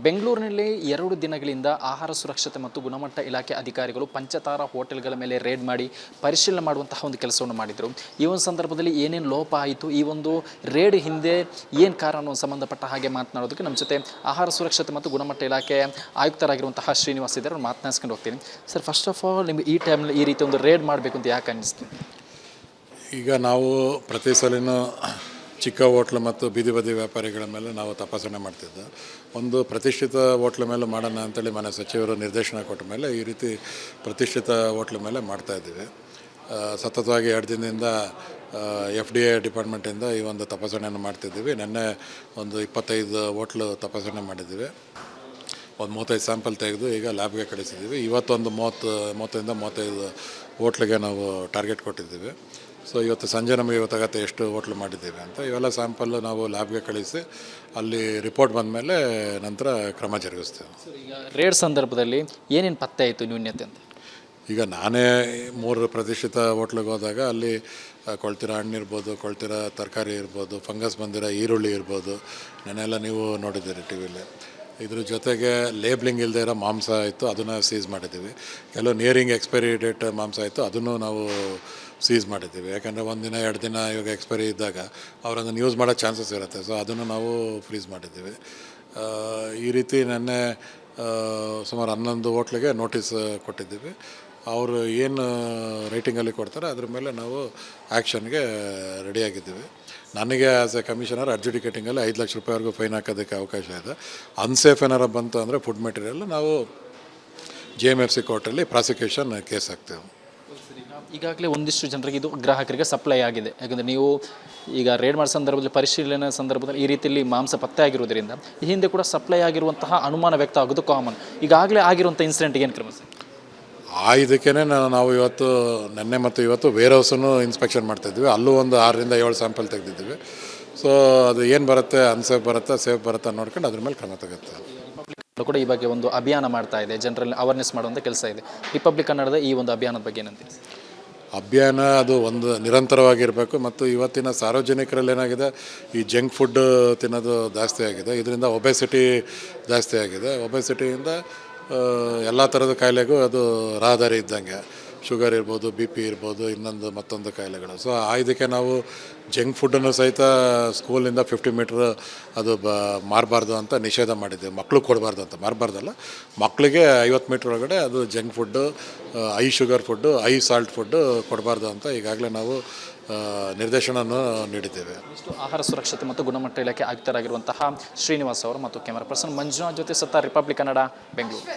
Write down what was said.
ಬೆಂಗಳೂರಿನಲ್ಲಿ 2 ದಿನಗಳಿಂದ ಆಹಾರ ಸುರಕ್ಷತೆ ಮತ್ತು ಗುಣಮಟ್ಟ ಇಲಾಖೆ ಅಧಿಕಾರಿಗಳು ಪಂಚತಾರಾ ಹೋಟೆಲ್ಗಳ ಮೇಲೆ ರೇಡ್ ಮಾಡಿ ಪರಿಶೀಲನೆ ಮಾಡುವಂತಹ ಒಂದು ಕೆಲಸವನ್ನು ಮಾಡಿದರು. ಈ ಒಂದು ಸಂದರ್ಭದಲ್ಲಿ ಏನೇನು ಲೋಪ ಆಯಿತು, ಈ ಒಂದು ರೇಡ್ ಹಿಂದೆ ಏನು ಕಾರಣ ಸಂಬಂಧಪಟ್ಟ ಹಾಗೆ ಮಾತನಾಡೋದಕ್ಕೆ ನಮ್ಮ ಜೊತೆ ಆಹಾರ ಸುರಕ್ಷತೆ ಮತ್ತು ಗುಣಮಟ್ಟ ಇಲಾಖೆ ಆಯುಕ್ತರಾಗಿರುವಂತಹ ಶ್ರೀನಿವಾಸ್ ಇದ್ದಾರೆ. ಮಾತನಾಡಿಸ್ಕೊಂಡು ಹೋಗ್ತೀನಿ. ಸರ್, ಫಸ್ಟ್ ಆಫ್ ಆಲ್ ನಿಮಗೆ ಈ ಟೈಮ್ನಲ್ಲಿ ಈ ರೀತಿ ಒಂದು ರೇಡ್ ಮಾಡಬೇಕು ಅಂತ ಯಾಕೆ ಅನ್ನಿಸ್ತು? ಈಗ ನಾವು ಪ್ರತಿ ಸಲಿನೂ ಚಿಕ್ಕ ಹೋಟ್ಲು ಮತ್ತು ಬೀದಿ ಬದಿ ವ್ಯಾಪಾರಿಗಳ ಮೇಲೆ ನಾವು ತಪಾಸಣೆ ಮಾಡ್ತಿದ್ದು. ಒಂದು ಪ್ರತಿಷ್ಠಿತ ಹೋಟ್ಲ ಮೇಲೆ ಮಾಡೋಣ ಅಂತೇಳಿ ಮನೆ ಸಚಿವರು ನಿರ್ದೇಶನ ಕೊಟ್ಟ ಮೇಲೆ ಈ ರೀತಿ ಪ್ರತಿಷ್ಠಿತ ಹೋಟ್ಲ ಮೇಲೆ ಮಾಡ್ತಾಯಿದ್ದೀವಿ. ಸತತವಾಗಿ 2 ದಿನದಿಂದ FDA ಡಿಪಾರ್ಟ್ಮೆಂಟಿಂದ ಈ ಒಂದು ತಪಾಸಣೆಯನ್ನು ಮಾಡ್ತಿದ್ದೀವಿ. ನಿನ್ನೆ ಒಂದು 25 ಹೋಟ್ಲು ತಪಾಸಣೆ ಮಾಡಿದ್ದೀವಿ. ಒಂದು 35 ಸ್ಯಾಂಪಲ್ ತೆಗೆದು ಈಗ ಲ್ಯಾಬ್ಗೆ ಕಳಿಸಿದ್ದೀವಿ. ಇವತ್ತೊಂದು 30-35 ಹೋಟ್ಲಿಗೆ ನಾವು ಟಾರ್ಗೆಟ್ ಕೊಟ್ಟಿದ್ದೀವಿ. ಸೊ ಇವತ್ತು ಸಂಜೆ ನಮಗೆ ಗೊತ್ತಾಗತ್ತೆ ಎಷ್ಟು ಹೋಟ್ಲು ಮಾಡಿದ್ದೀವಿ ಅಂತ. ಇವೆಲ್ಲ ಸ್ಯಾಂಪಲ್ಲು ನಾವು ಲ್ಯಾಬ್ಗೆ ಕಳಿಸಿ ಅಲ್ಲಿ ರಿಪೋರ್ಟ್ ಬಂದ ಮೇಲೆ ನಂತರ ಕ್ರಮ ಜರುಗಿಸ್ತೇವೆ. ಈಗ ರೇಡ್ ಸಂದರ್ಭದಲ್ಲಿ ಏನೇನು ಪತ್ತೆ ಆಯಿತು ನ್ಯೂನ್ಯತೆ ಅಂತ? ಈಗ ನಾನೇ 3 ಪ್ರತಿಷ್ಠಿತ ಹೋಟ್ಲಿಗೆ ಹೋದಾಗ ಅಲ್ಲಿ ಕೊಳ್ತಿರೋ ಹಣ್ಣು ಇರ್ಬೋದು, ಕೊಳ್ತಿರೋ ತರಕಾರಿ ಇರ್ಬೋದು, ಫಂಗಸ್ ಬಂದಿರೋ ಈರುಳ್ಳಿ ಇರ್ಬೋದು, ನೆನ್ನೆಲ್ಲ ನೀವು ನೋಡಿದ್ದೀರಿ ಟಿ ವಿಲಿ. ಇದ್ರ ಜೊತೆಗೆ ಲೇಬ್ಲಿಂಗ್ ಇಲ್ಲದೆ ಇರೋ ಮಾಂಸ ಇತ್ತು, ಅದನ್ನು ಸೀಸ್ ಮಾಡಿದ್ದೀವಿ. ಕೆಲವು ನಿಯರಿಂಗ್ ಎಕ್ಸ್ಪೈರಿ ಡೇಟ್ ಮಾಂಸ ಇತ್ತು, ಅದನ್ನು ನಾವು ಸೀಸ್ ಮಾಡಿದ್ದೀವಿ. ಯಾಕಂದರೆ 1 ದಿನ 2 ದಿನ ಇವಾಗ ಎಕ್ಸ್ಪೈರಿ ಇದ್ದಾಗ ಅವರನ್ನು ಯೂಸ್ ಮಾಡೋ ಚಾನ್ಸಸ್ ಇರುತ್ತೆ. ಸೊ ಅದನ್ನು ನಾವು ಫ್ರೀಸ್ ಮಾಡಿದ್ದೀವಿ. ಈ ರೀತಿ ನೆನ್ನೆ ಸುಮಾರು 11 ಹೋಟ್ಲಿಗೆ ನೋಟಿಸ್ ಕೊಟ್ಟಿದ್ದೀವಿ. ಅವರು ಏನು ರೇಟಿಂಗಲ್ಲಿ ಕೊಡ್ತಾರೆ ಅದ್ರ ಮೇಲೆ ನಾವು ಆ್ಯಕ್ಷನ್ಗೆ ರೆಡಿಯಾಗಿದ್ದೀವಿ. ನನಗೆ ಆ್ಯಸ್ ಎ ಕಮಿಷನರ್ ಅಡ್ಜುಡಿಕೇಟಿಂಗಲ್ಲಿ 5 ಲಕ್ಷ ರೂಪಾಯಿವರೆಗೂ ಫೈನ್ ಹಾಕೋದಕ್ಕೆ ಅವಕಾಶ ಇದೆ. ಅನ್ಸೇಫ್ ಏನಾರು ಬಂತು ಅಂದರೆ ಫುಡ್ ಮೆಟೀರಿಯಲ್ ನಾವು JMFC ಕೋರ್ಟಲ್ಲಿ ಪ್ರಾಸಿಕ್ಯೂಷನ್ ಕೇಸ್ ಹಾಕ್ತೇವೆ. ಈಗಾಗಲೇ ಒಂದಿಷ್ಟು ಜನರಿಗೆ ಇದು ಗ್ರಾಹಕರಿಗೆ ಸಪ್ಲೈ ಆಗಿದೆ. ಯಾಕಂದರೆ ನೀವು ಈಗ ರೇಡ್ ಮಾಡೋ ಸಂದರ್ಭದಲ್ಲಿ ಪರಿಶೀಲನೆ ಸಂದರ್ಭದಲ್ಲಿ ಈ ರೀತಿಯಲ್ಲಿ ಮಾಂಸ ಪತ್ತೆ ಆಗಿರೋದ್ರಿಂದ ಈ ಹಿಂದೆ ಕೂಡ ಸಪ್ಲೈ ಆಗಿರುವಂತಹ ಅನುಮಾನ ವ್ಯಕ್ತ ಆಗೋದು ಕಾಮನ್. ಈಗಾಗಲೇ ಆಗಿರುವಂಥ ಇನ್ಸಿಡೆಂಟ್ಗೆ ಏನು ಕ್ರಮ ಸರ್? ಇದಕ್ಕೇ ನಾವು ಇವತ್ತು ನೆನ್ನೆ ಮತ್ತು ಇವತ್ತು ವೇರ್ ಹೌಸನ್ನು ಇನ್ಸ್ಪೆಕ್ಷನ್ ಮಾಡ್ತಾಯಿದ್ವಿ. ಅಲ್ಲೂ ಒಂದು 6-7 ಸ್ಯಾಂಪಲ್ ತೆಗೆದಿದ್ದೀವಿ. ಸೊ ಅದು ಏನು ಬರುತ್ತೆ, ಅನ್ಸೇಫ್ ಬರುತ್ತಾ ಸೇಫ್ ಬರುತ್ತಾ ನೋಡ್ಕೊಂಡು ಅದ್ರ ಮೇಲೆ ಕ್ರಮ ತಗುತ್ತೆ. ಕೂಡ ಈ ಬಗ್ಗೆ ಒಂದು ಅಭಿಯಾನ ಮಾಡ್ತಾ ಇದೆ, ಜನರಲ್ಲಿ ಅವೇರ್ನೆಸ್ ಮಾಡುವಂಥ ಕೆಲಸ ಇದೆ. ರಿಪಬ್ಲಿಕ್ ಕನ್ನಡದ ಈ ಒಂದು ಅಭಿಯಾನದ ಬಗ್ಗೆ ಏನಂತೀರಿ? ಅಭಿಯಾನ ಅದು ಒಂದು ನಿರಂತರವಾಗಿರಬೇಕು. ಮತ್ತು ಇವತ್ತಿನ ಸಾರ್ವಜನಿಕರಲ್ಲಿ ಏನಾಗಿದೆ, ಈ ಜಂಕ್ ಫುಡ್ ತಿನ್ನೋದು ಜಾಸ್ತಿ ಆಗಿದೆ. ಇದರಿಂದ ಒಬೆಸಿಟಿ ಜಾಸ್ತಿ ಆಗಿದೆ. ಒಬೆಸಿಟಿಯಿಂದ ಎಲ್ಲ ಥರದ ಕಾಯಿಲೆಗೂ ಅದು ರಹದಾರಿ ಇದ್ದಂಗೆ. ಶುಗರ್ ಇರ್ಬೋದು, BP ಇರ್ಬೋದು, ಮತ್ತೊಂದು ಕಾಯಿಲೆಗಳು. ಸೊ ಇದಕ್ಕೆ ನಾವು ಜಂಕ್ ಫುಡ್ಡನ್ನು ಸಹಿತ ಸ್ಕೂಲಿಂದ 50 ಮೀಟ್ರ್ ಅದು ಮಾರಬಾರ್ದು ಅಂತ ನಿಷೇಧ ಮಾಡಿದ್ದೀವಿ. ಮಕ್ಕಳು ಕೊಡಬಾರ್ದು ಅಂತ, ಮಾರಬಾರ್ದಲ್ಲ, ಮಕ್ಕಳಿಗೆ 50 ಮೀಟ್ರ್ ಒಳಗಡೆ ಅದು junk food, I sugar food, I salt food ಕೊಡಬಾರ್ದು ಅಂತ ಈಗಾಗಲೇ ನಾವು ನಿರ್ದೇಶನವನ್ನು ನೀಡಿದ್ದೇವೆ. ಆಹಾರ ಸುರಕ್ಷತೆ ಮತ್ತು ಗುಣಮಟ್ಟ ಇಲಾಖೆ ಆಯುಕ್ತರಾಗಿರುವಂತಹ ಶ್ರೀನಿವಾಸ್ ಅವರು ಮತ್ತು ಕ್ಯಾಮರಾ ಪರ್ಸನ್ ಮಂಜುನಾಥ್ ಜೊತೆ ಸತ್ತ ರಿಪಬ್ಲಿಕ್ ಕನ್ನಡ, ಬೆಂಗಳೂರು.